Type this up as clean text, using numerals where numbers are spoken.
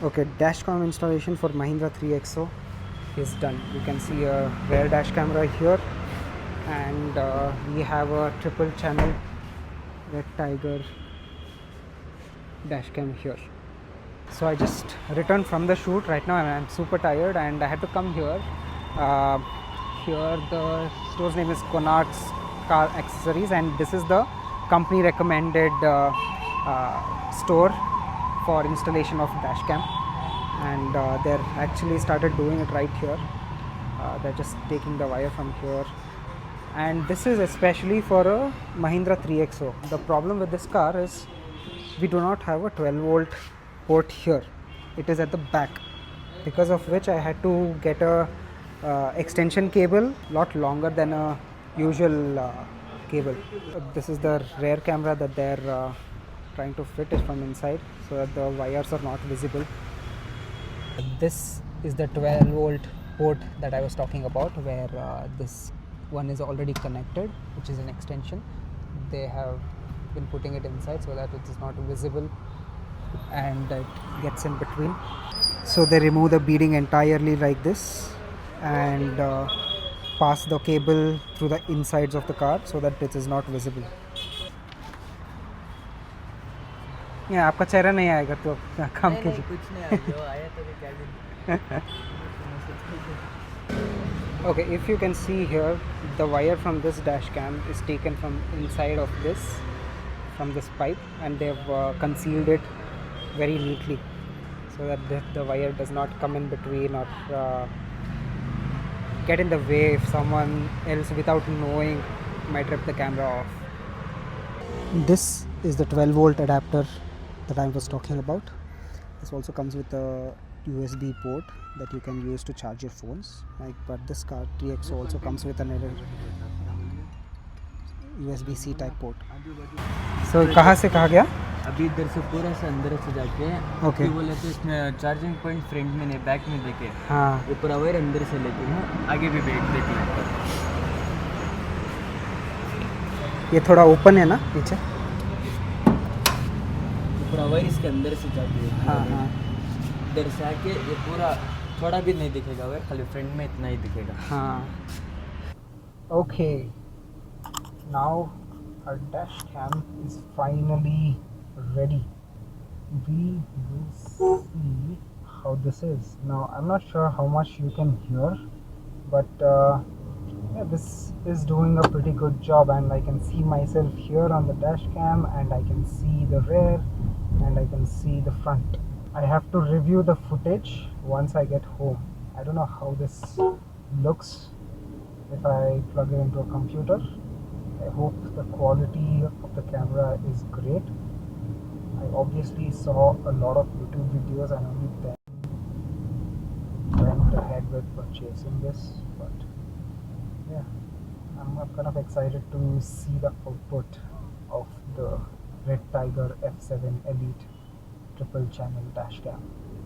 Okay, Dashcam installation for Mahindra 3XO is done. You can see a rear dash camera here, and we have a triple channel RedTiger Dashcam here. So I just returned from the shoot right now, and I'm super tired, and I had to come here. Uh, Here the store's name is Konark's Car Accessories, and this is the company recommended store for installation of Dashcam, and they're actually started doing it right here. They're just taking the wire from here, and this is especially for a Mahindra 3XO. The problem with this car is we do not have a 12 volt port here. It is at the back, because of which I had to get a extension cable lot longer than a usual cable. This is the rear camera that they're trying to fit it from inside so that the wires are not visible. This is the 12 volt port that I was talking about, where this one is already connected, which is an extension. They have been putting it inside so that it is not visible and it gets in between. So they remove the beading entirely like this and pass the cable through the insides of the car so that it is not visible. Yeah, आपका चेहरा नहीं आएगा तो काम कीजिए. कुछ नहीं आएगा, जो आया तो भी क्या दिन. Okay, if you can see here, the wire from this dash cam is taken from inside of this, from this pipe, and they've concealed it very neatly so that the wire does not come in between or get in the way if someone else without knowing might rip the camera off. This is the 12 volt adapter that I was talking about. This also comes with a USB port that you can use to charge your phones. But this car 3XO also comes with another USB-C type port. So कहाँ से कहाँ गया? अभी इधर से पूरा से अंदर से जाके Okay. बोले तो इसमें चार्जिंग पॉइंट फ्रंट में नहीं, बैक में देखे. हाँ. ये पूरा वायर अंदर से लेके हैं, आगे भी देख लें. ये थोड़ा ओपन है ना पीछे? पूरा वायर इसके अंदर से जाके. हाँ हाँ. इधर से आके ये पूरा थोड़ा भी नहीं दिखेगा वायर, खाली फ्रंट में इतना ही दिखेगा. हाँ. Okay. Now our dash cam is finally ready. We will see how this is. Now I'm not sure how much you can hear, but yeah, this is doing a pretty good job, and I can see myself here on the dash cam, and I can see the rear, and I can see the front. I have to review the footage once I get home. I don't know how this looks if I plug it into a computer. I hope the quality of the camera is great. I obviously saw a lot of YouTube videos and only then went ahead with purchasing this, but yeah, I'm kind of excited to see the output of the RedTiger F7 Elite triple channel dash cam.